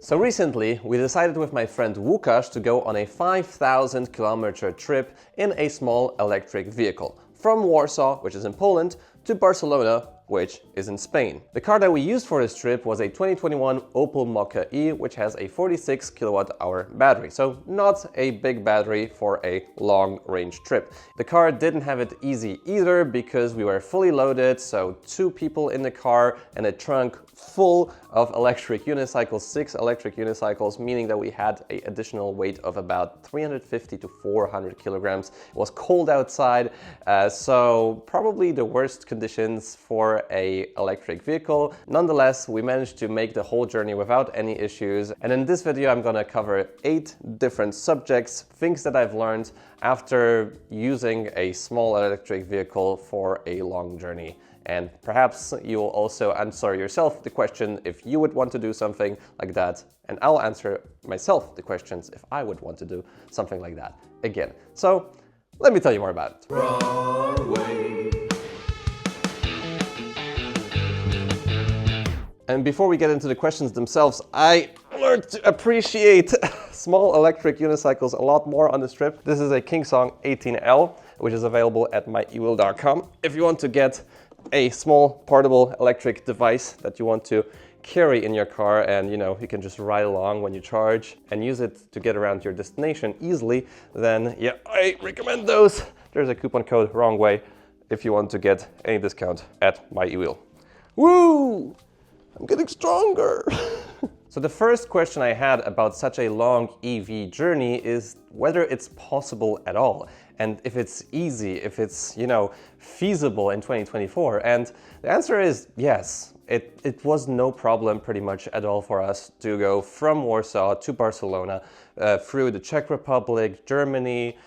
So recently, we decided with my friend Łukasz to go on a 5,000-kilometer trip in a small electric vehicle from Warsaw, which is in Poland, to Barcelona, which is in Spain. The car that we used for this trip was a 2021 Opel Mokka-e, which has a 46 kilowatt-hour battery, so not a big battery for a long-range trip. The car didn't have it easy either because we were fully loaded, so 2 people in the car and a trunk full of electric unicycles, 6 electric unicycles, meaning that we had an additional weight of about 350 to 400 kilograms. It was cold outside, so probably the worst conditions for an electric vehicle. Nonetheless, we managed to make the whole journey without any issues. And in this video, I'm gonna cover 8 different subjects, things that I've learned after using a small electric vehicle for a long journey. And perhaps you'll also answer yourself the question if you would want to do something like that. And I'll answer myself the questions if I would want to do something like that again. So let me tell you more about it. Wrong way. And before we get into the questions themselves, I learned to appreciate small electric unicycles a lot more on this trip. This is a Kingsong 18L, which is available at myewheel.com. If you want to get a small portable electric device that you want to carry in your car and you can just ride along when you charge and use it to get around your destination easily, then yeah, I recommend those. There's a coupon code wrong way if you want to get any discount at myewheel. Woo! I'm getting stronger. So the first question I had about such a long EV journey is whether it's possible at all, and if it's easy, if it's, feasible in 2024. And the answer is yes. It was no problem pretty much at all for us to go from Warsaw to Barcelona through the Czech Republic, Germany,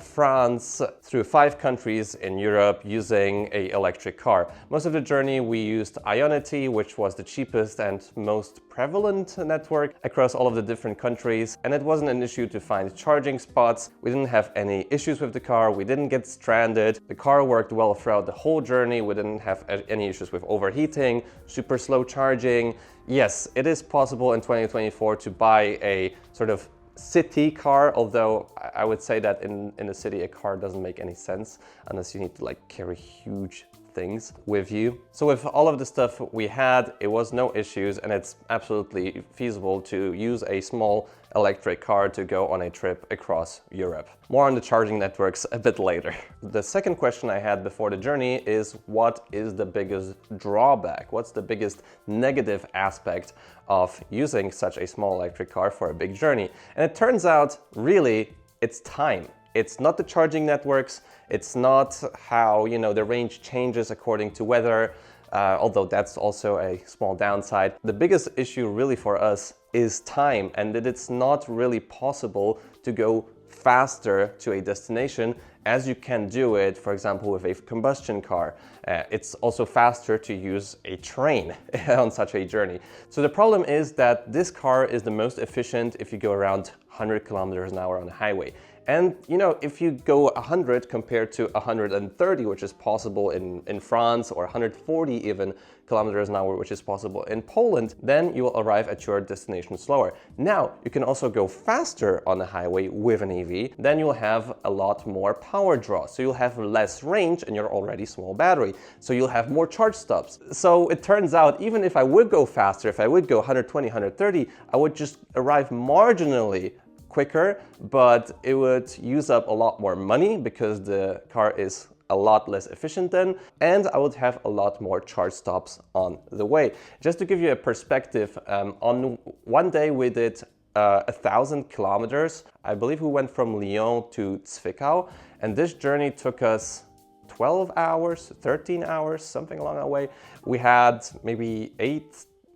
France, through 5 countries in Europe using an electric car. Most of the journey we used Ionity, which was the cheapest and most prevalent network across all of the different countries, and it wasn't an issue to find charging spots. We didn't have any issues with the car, we didn't get stranded, the car worked well throughout the whole journey, we didn't have any issues with overheating, super slow charging. Yes, it is possible in 2024 to buy a sort of city car, although I would say that in a city a car doesn't make any sense unless you need to carry huge things with you. So with all of the stuff we had, it was no issues, and it's absolutely feasible to use a small electric car to go on a trip across Europe. More on the charging networks a bit later. The second question I had before the journey is, what is the biggest drawback? What's the biggest negative aspect of using such a small electric car for a big journey? And it turns out, really, it's time. It's not the charging networks, it's not how the range changes according to weather, although that's also a small downside. The biggest issue really for us is time, and that it's not really possible to go faster to a destination as you can do it, for example, with a combustion car. It's also faster to use a train on such a journey. So the problem is that this car is the most efficient if you go around 100 kilometers an hour on a highway. And if you go 100 compared to 130, which is possible in France, or 140 even kilometers an hour, which is possible in Poland, then you will arrive at your destination slower. Now, you can also go faster on the highway with an EV, then you'll have a lot more power draw. So you'll have less range in your already small battery. So you'll have more charge stops. So it turns out, even if I would go faster, if I would go 120, 130, I would just arrive marginally quicker, but it would use up a lot more money because the car is a lot less efficient then, and I would have a lot more charge stops on the way. Just to give you a perspective, on one day we did 1,000 kilometers. I believe we went from Lyon to Zwickau, and this journey took us 12 hours, 13 hours, something along that way. We had maybe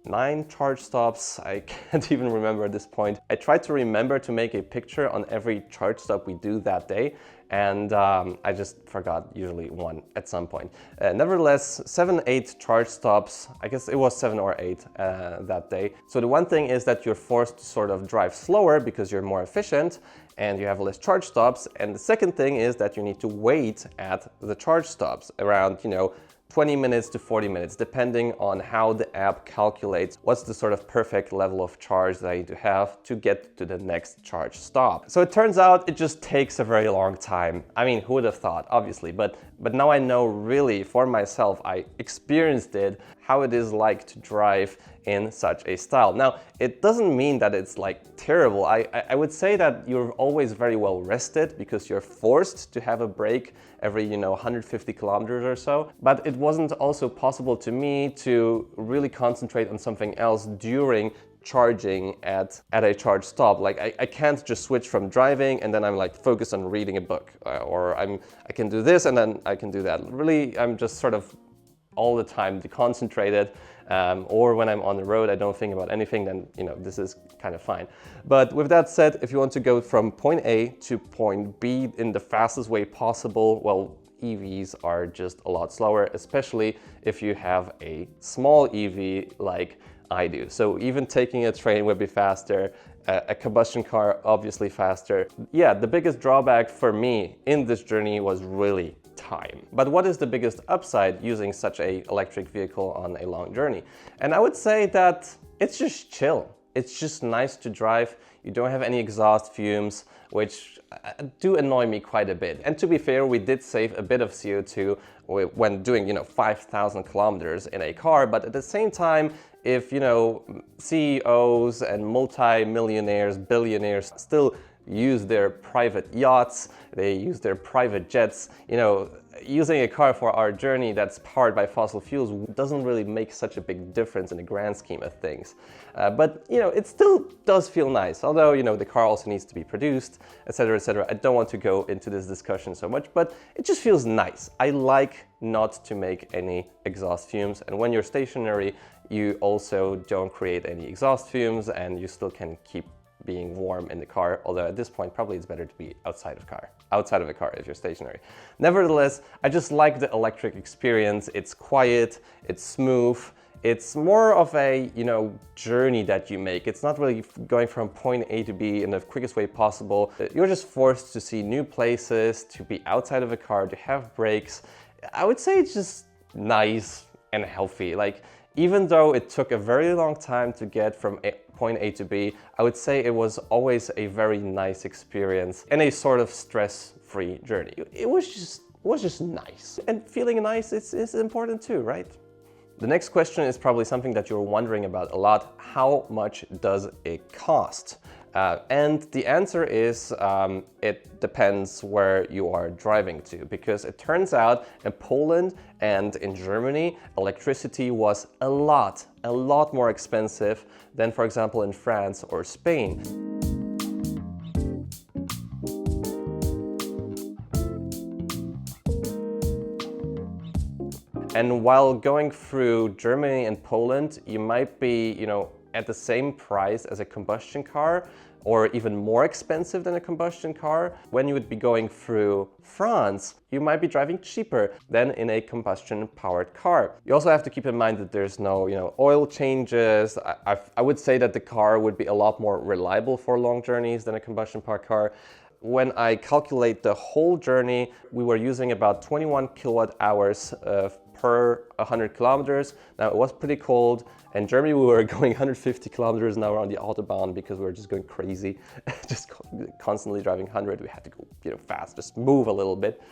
9 charge stops. I can't even remember at this point. I tried to remember to make a picture on every charge stop we do that day, and I just forgot usually one at some point. Nevertheless, 7, 8 charge stops. I guess it was 7 or 8 that day. So the one thing is that you're forced to sort of drive slower because you're more efficient and you have less charge stops. And the second thing is that you need to wait at the charge stops around, 20 minutes to 40 minutes, depending on how the app calculates what's the sort of perfect level of charge that I need to have to get to the next charge stop. So it turns out it just takes a very long time. I mean, who would have thought, obviously, but now I know really for myself, I experienced it, how it is like to drive in such a style. Now, it doesn't mean that it's like terrible. I would say that you're always very well rested because you're forced to have a break every 150 kilometers or so. But it wasn't also possible to me to really concentrate on something else during charging at a charge stop. Like I can't just switch from driving and then I'm like focused on reading a book, or I can do this and then I can do that. Really, I'm just sort of all the time concentrated, or when I'm on the road, I don't think about anything, then this is kind of fine. But with that said, if you want to go from point A to point B in the fastest way possible, well, EVs are just a lot slower, especially if you have a small EV like I do. So even taking a train would be faster, a combustion car obviously faster. Yeah, the biggest drawback for me in this journey was really time. But what is the biggest upside using such an electric vehicle on a long journey? And I would say that it's just chill. It's just nice to drive. You don't have any exhaust fumes, which do annoy me quite a bit. And to be fair, we did save a bit of CO2 when doing 5,000 kilometers in a car, but at the same time, if CEOs and multi-millionaires, billionaires still use their private yachts, they use their private jets, using a car for our journey that's powered by fossil fuels doesn't really make such a big difference in the grand scheme of things. But it still does feel nice, although the car also needs to be produced, etc., etc. I don't want to go into this discussion so much, but it just feels nice. I like not to make any exhaust fumes, and when you're stationary, you also don't create any exhaust fumes, and you still can keep being warm in the car, although at this point probably it's better to be outside of a car if you're stationary. Nevertheless, I just like the electric experience. It's quiet, it's smooth, it's more of a journey that you make. It's not really going from point A to B in the quickest way possible. You're just forced to see new places, to be outside of a car, to have breaks. I would say it's just nice and healthy. Like, even though it took a very long time to get from point A to B, I would say it was always a very nice experience and a sort of stress-free journey. It was just nice. And feeling nice is important too, right? The next question is probably something that you're wondering about a lot. How much does it cost? And the answer is it depends where you are driving to, because it turns out in Poland and in Germany, electricity was a lot more expensive than, for example, in France or Spain. And while going through Germany and Poland, you might be, at the same price as a combustion car, or even more expensive than a combustion car. When you would be going through France, you might be driving cheaper than in a combustion-powered car. You also have to keep in mind that there's no, oil changes. I would say that the car would be a lot more reliable for long journeys than a combustion-powered car. When I calculate the whole journey, we were using about 21 kilowatt hours per 100 kilometers. Now, it was pretty cold. In Germany, we were going 150 kilometers an hour on the Autobahn because we were just going crazy, just constantly driving 100. We had to go fast, just move a little bit.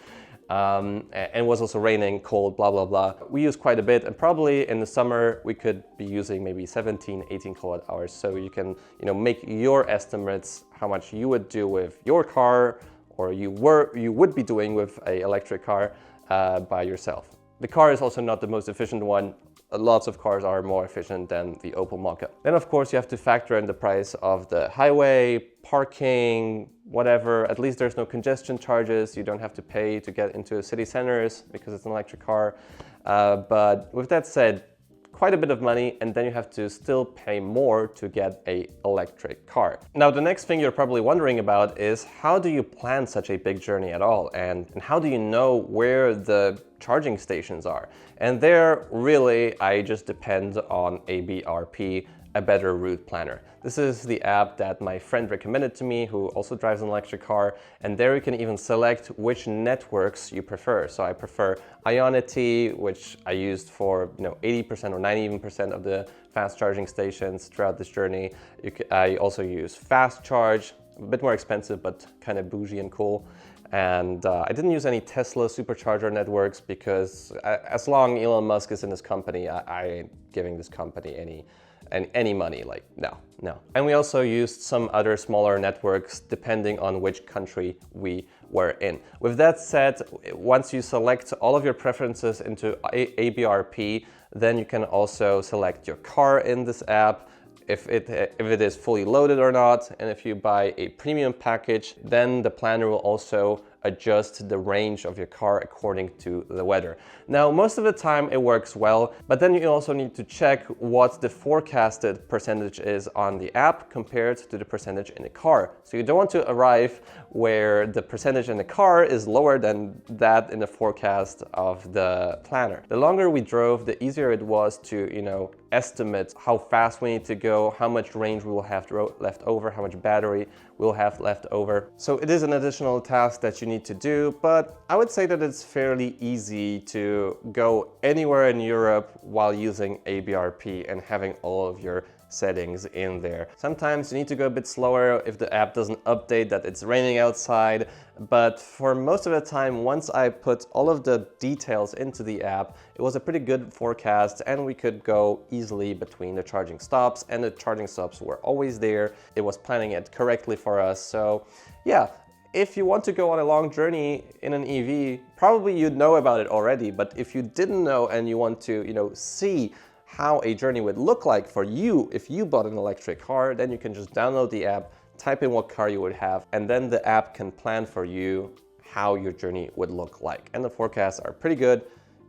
And it was also raining, cold, blah, blah, blah. We used quite a bit, and probably in the summer, we could be using maybe 17, 18 kilowatt hours. So you can make your estimates how much you would do with your car, or you would be doing with an electric car by yourself. The car is also not the most efficient one. Lots of cars are more efficient than the Opel Mokka. Then of course you have to factor in the price of the highway, parking, whatever. At least there's no congestion charges. You don't have to pay to get into city centers because it's an electric car. But with that said, quite a bit of money, and then you have to still pay more to get an electric car. Now, the next thing you're probably wondering about is how do you plan such a big journey at all? And how do you know where the charging stations are? And there, really, I just depend on ABRP a better route planner. This is the app that my friend recommended to me, who also drives an electric car, and there you can even select which networks you prefer. So I prefer Ionity, which I used for 80% or 90% of the fast charging stations throughout this journey. I also use Fast Charge, a bit more expensive, but kind of bougie and cool. And I didn't use any Tesla supercharger networks because as long as Elon Musk is in this company, I ain't giving this company any money, like no. And we also used some other smaller networks depending on which country we were in. With that said, once you select all of your preferences into ABRP, then you can also select your car in this app, if it is fully loaded or not. And if you buy a premium package, then the planner will also adjust the range of your car according to the weather. Now, most of the time it works well, but then you also need to check what the forecasted percentage is on the app compared to the percentage in the car. So you don't want to arrive where the percentage in the car is lower than that in the forecast of the planner. The longer we drove, the easier it was to, estimate how fast we need to go, how much range we will have left over, how much battery we'll have left over. So it is an additional task that you need to do, but I would say that it's fairly easy to go anywhere in Europe while using ABRP and having all of your settings in there. Sometimes you need to go a bit slower if the app doesn't update that it's raining outside, but for most of the time, once I put all of the details into the app, it was a pretty good forecast and we could go easily between the charging stops, and the charging stops were always there. It was planning it correctly for us. So yeah, if you want to go on a long journey in an EV, probably you'd know about it already, but if you didn't know and you want to, see how a journey would look like for you if you bought an electric car, then you can just download the app, type in what car you would have, and then the app can plan for you how your journey would look like. And the forecasts are pretty good.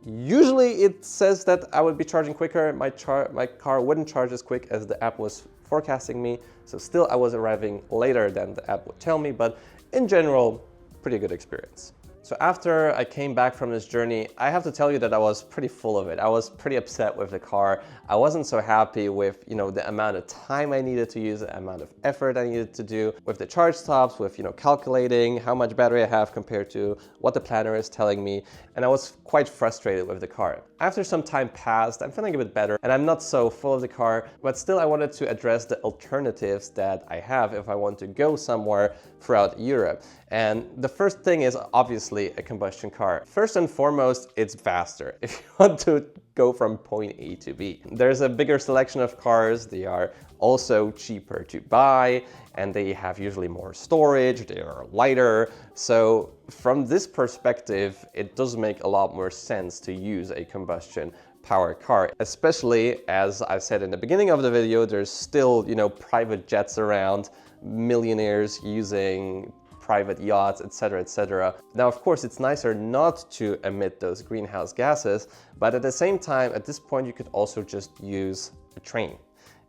Usually it says that I would be charging quicker. My car wouldn't charge as quick as the app was forecasting me. So still I was arriving later than the app would tell me, but in general, pretty good experience. So after I came back from this journey, I have to tell you that I was pretty full of it. I was pretty upset with the car. I wasn't so happy with, the amount of time I needed to use, the amount of effort I needed to do with the charge stops, with, calculating how much battery I have compared to what the planner is telling me. And I was quite frustrated with the car. After some time passed, I'm feeling a bit better and I'm not so full of the car, but still I wanted to address the alternatives that I have if I want to go somewhere throughout Europe. And the first thing is obviously a combustion car. First and foremost, it's faster if you want to go from point A to B. There's a bigger selection of cars. They are also cheaper to buy and they have usually more storage. They are lighter. So from this perspective, it does make a lot more sense to use a combustion powered car, especially as I said in the beginning of the video, there's still, private jets around, millionaires using private yachts, etc., etc. Now, of course, it's nicer not to emit those greenhouse gases, but at the same time, at this point, you could also just use a train.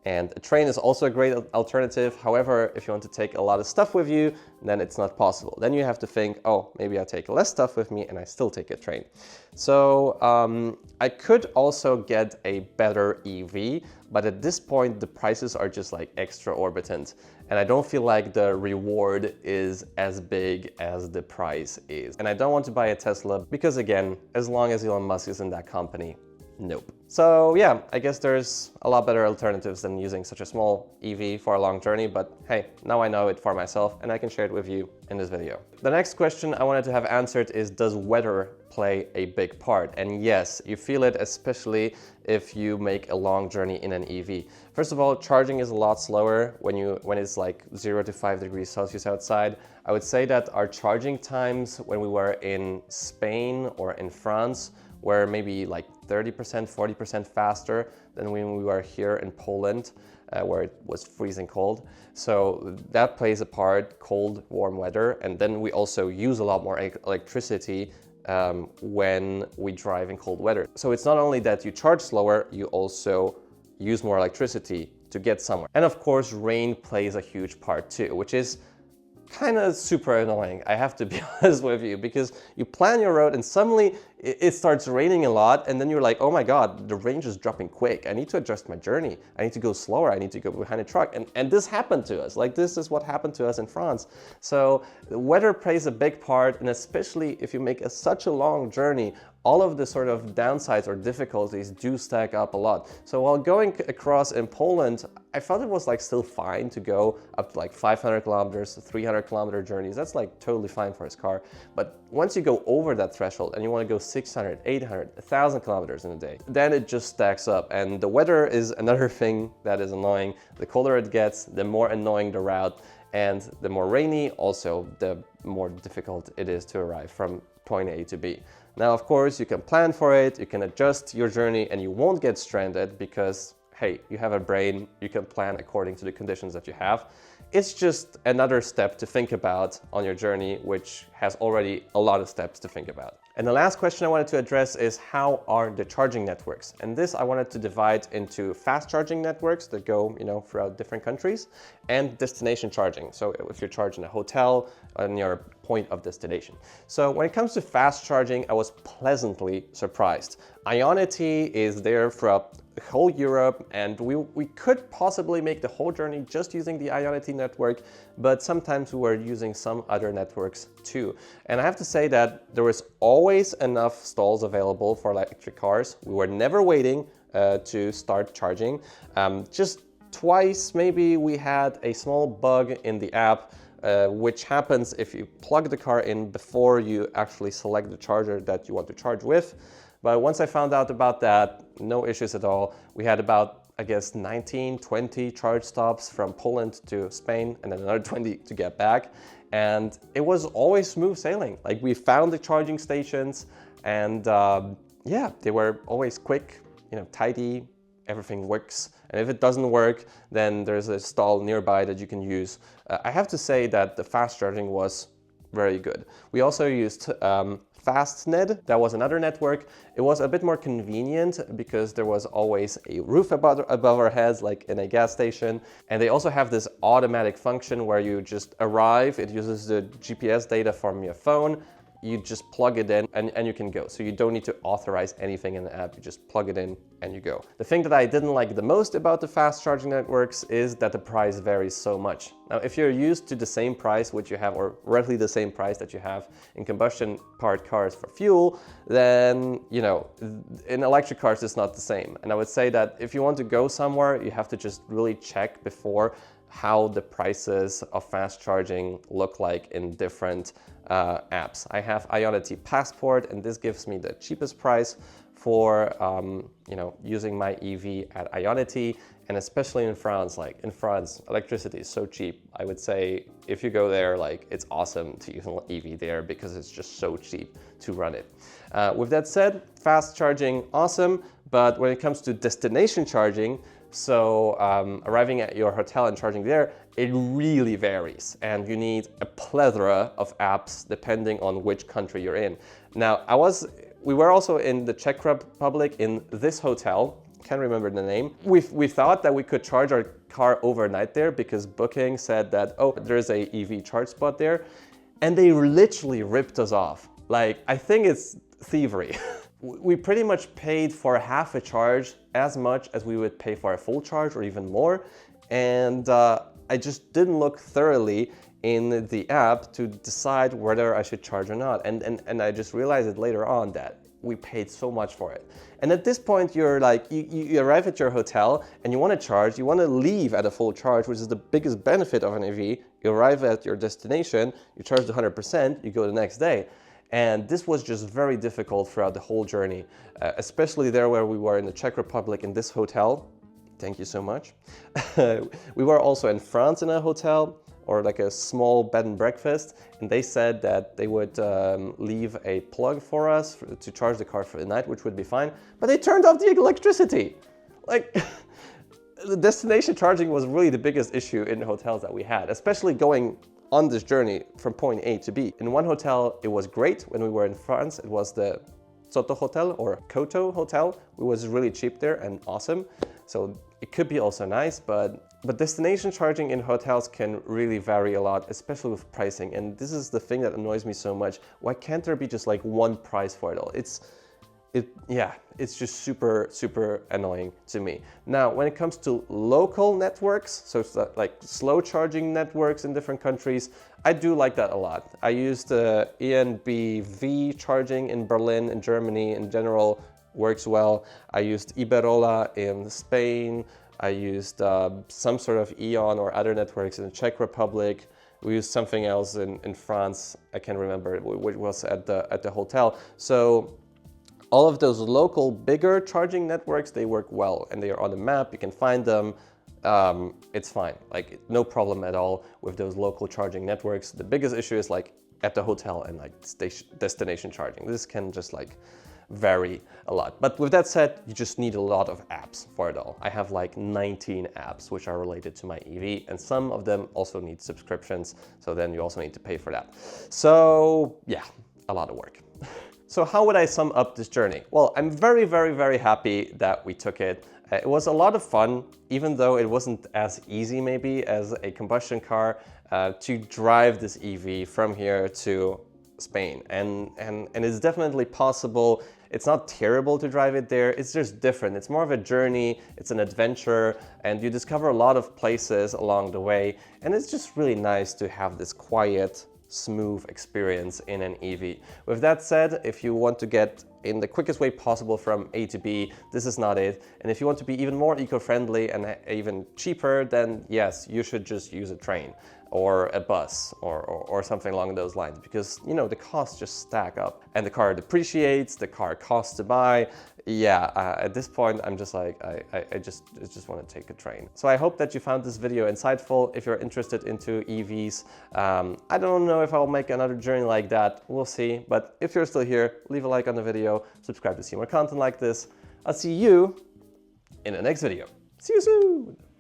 And a train is also a great alternative. However, if you want to take a lot of stuff with you, then it's not possible. Then you have to think, oh, maybe I take less stuff with me and I still take a train. So I could also get a better EV, but at this point, the prices are just like exorbitant. And I don't feel like the reward is as big as the price is. And I don't want to buy a Tesla because again, as long as Elon Musk is in that company, nope. So yeah, I guess there's a lot better alternatives than using such a small EV for a long journey, but hey, now I know it for myself and I can share it with you in this video. The next question I wanted to have answered is, does weather play a big part? And yes, you feel it, especially if you make a long journey in an EV. First of all, charging is a lot slower when it's like 0 to 5 degrees Celsius outside. I would say that our charging times when we were in Spain or in France were maybe like 30%, 40% faster than when we were here in Poland, where it was freezing cold. So that plays a part, cold, warm weather. And then we also use a lot more electricity when we drive in cold weather. So it's not only that you charge slower, you also use more electricity to get somewhere. And of course, rain plays a huge part too, which is kind of super annoying, I have to be honest with you, because you plan your road and suddenly it starts raining a lot, and then you're like, oh my god, the range is dropping quick. I need to adjust my journey. I need to go slower. I need to go behind a truck. And this happened to us. Like, this is what happened to us in France. So the weather plays a big part, and especially if you make such a long journey, all of the sort of downsides or difficulties do stack up a lot. So while going across in Poland, I felt it was like still fine to go up to like 500 kilometers, 300 kilometer journeys. That's like totally fine for his car. But once you go over that threshold and you want to go 600, 800, 1,000 kilometers in a day, then it just stacks up. And the weather is another thing that is annoying. The colder it gets, the more annoying the route, and the more rainy, also the more difficult it is to arrive from point A to B. Now, of course, you can plan for it, you can adjust your journey, and you won't get stranded because, hey, you have a brain, you can plan according to the conditions that you have. It's just another step to think about on your journey, which has already a lot of steps to think about. And the last question I wanted to address is, how are the charging networks? And this I wanted to divide into fast charging networks that go, throughout different countries, and destination charging. So if you're charging a hotel on your point of destination. So when it comes to fast charging, I was pleasantly surprised. Ionity is there throughout the whole Europe, and we could possibly make the whole journey just using the Ionity network, but sometimes we were using some other networks too. And I have to say that there was always enough stalls available for electric cars. We were never waiting to start charging. Just twice maybe we had a small bug in the app, which happens if you plug the car in before you actually select the charger that you want to charge with. But once I found out about that, no issues at all. We had about, I guess, 19, 20 charge stops from Poland to Spain, and then another 20 to get back. And it was always smooth sailing. Like, we found the charging stations, and yeah, they were always quick, tidy, everything works. And if it doesn't work, then there's a stall nearby that you can use. I have to say that the fast charging was very good. We also used Fastned. That was another network. It was a bit more convenient because there was always a roof above our heads, like in a gas station. And they also have this automatic function where you just arrive. It uses the GPS data from your phone. You just plug it in and you can go. So you don't need to authorize anything in the app. You just plug it in and you go. The thing that I didn't like the most about the fast charging networks is that the price varies so much. Now, if you're used to the same price which you have, or roughly the same price that you have in combustion powered cars for fuel, then, in electric cars, it's not the same. And I would say that if you want to go somewhere, you have to just really check before how the prices of fast charging look like in different apps. I have Ionity Passport, and this gives me the cheapest price for using my EV at Ionity, and especially in France. Like, in France, electricity is so cheap. I would say if you go there, like, it's awesome to use an EV there because it's just so cheap to run it. With that said, fast charging, awesome, but when it comes to destination charging, so arriving at your hotel and charging there, it really varies, and you need a plethora of apps depending on which country you're in. Now, we were also in the Czech Republic in this hotel, can't remember the name. We thought that we could charge our car overnight there because Booking said that, oh, there's a EV charge spot there, and they literally ripped us off. Like, I think it's thievery. We pretty much paid for half a charge as much as we would pay for a full charge or even more. And I just didn't look thoroughly in the app to decide whether I should charge or not. And I just realized it later on that we paid so much for it. And at this point, you're like, you arrive at your hotel and you want to charge, you want to leave at a full charge, which is the biggest benefit of an EV. You arrive at your destination, you charge 100%, you go the next day. And this was just very difficult throughout the whole journey, especially there where we were in the Czech Republic in this hotel. Thank you so much. We were also in France in a hotel, or like a small bed and breakfast, and they said that they would leave a plug for us to charge the car for the night, which would be fine, but they turned off the electricity. Like, the destination charging was really the biggest issue in the hotels that we had, especially going on this journey from point A to B. In one hotel, it was great. When we were in France, it was the Soto Hotel or Koto Hotel. It was really cheap there and awesome. So it could be also nice, but But destination charging in hotels can really vary a lot, especially with pricing. And this is the thing that annoys me so much. Why can't there be just like one price for it all? It's just super annoying to me. Now, when it comes to local networks, so it's like slow charging networks in different countries, I do like that a lot. I used ENBV charging in Berlin, in Germany, in general, works well. I used Iberola in Spain. I used some sort of Eon or other networks in the Czech Republic. We used something else in France. I can't remember which was at the hotel. So all of those local bigger charging networks, they work well and they are on the map. You can find them. It's fine. Like no problem at all with those local charging networks. The biggest issue is like at the hotel and like destination charging. This can just like vary a lot. But with that said, you just need a lot of apps for it all. I have like 19 apps which are related to my EV, and some of them also need subscriptions. So then you also need to pay for that. So yeah, a lot of work. So how would I sum up this journey? Well, I'm very happy that we took it. It was a lot of fun, even though it wasn't as easy maybe as a combustion car to drive this EV from here to Spain. And it's definitely possible. It's not terrible to drive it there, it's just different. It's more of a journey, it's an adventure, and you discover a lot of places along the way. And it's just really nice to have this quiet, smooth experience in an EV. With that said, if you want to get in the quickest way possible from A to B, this is not it. And if you want to be even more eco-friendly and even cheaper, then yes, you should just use a train or a bus or something along those lines, because you know the costs just stack up and the car depreciates, the car costs to buy. At this point I'm just like I just want to take a train. So I hope that you found this video insightful. If you're interested into EVs, I don't know if I'll make another journey like that, we'll see. But if you're still here, leave a like on the video, subscribe to see more content like this. I'll see you in the next video. See you soon!